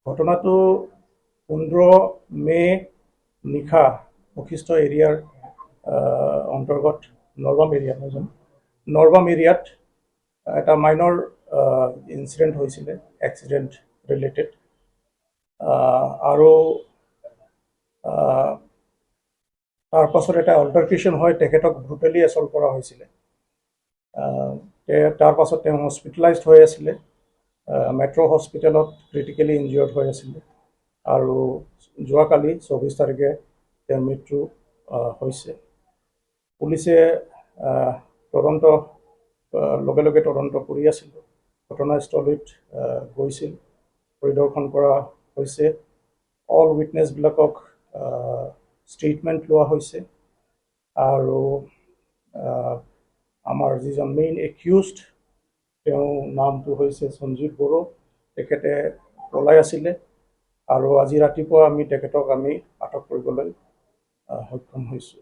ঘটনাটো 15 মে নিশা বশিষ্ঠ এৰিয়াৰ অন্তৰ্গত নৰবাম এৰিয়াত এটা মাইনৰ ইনচিডেণ্ট হৈছিলে, এক্সিডেণ্ট ৰিলেটেড। আৰু তাৰ পাছত এটা অল্টাৰকেশ্যন হয়, তেখেতক ব্ৰুটেলি এছল্ট কৰা হৈছিলে। তাৰ পাছত তেওঁ হস্পিটেলাইজড হৈ আছিলে, মেট্ৰ' হস্পিটেলত ক্ৰিটিকেলি ইনজিয়ৰ্ড হৈ আছিলে। আৰু যোৱাকালি 24 তাৰিখে তেওঁৰ মৃত্যু হৈছে। পুলিচে লগে লগে তদন্ত কৰি আছিল। ঘটনাস্থলীত গৈছিল, পৰিদৰ্শন কৰা হৈছে। অল উইটনেছবিলাকক ষ্টেটমেণ্ট লোৱা হৈছে। আৰু আমাৰ যিজন মেইন একিউজড, তেওঁৰ নামটো হৈছে সঞ্জীৱ বড়ো। তেখেতে পলাই আছিলে আৰু আজি ৰাতিপুৱা তেখেতক আমি আটক কৰিবলৈ সক্ষম হৈছোঁ।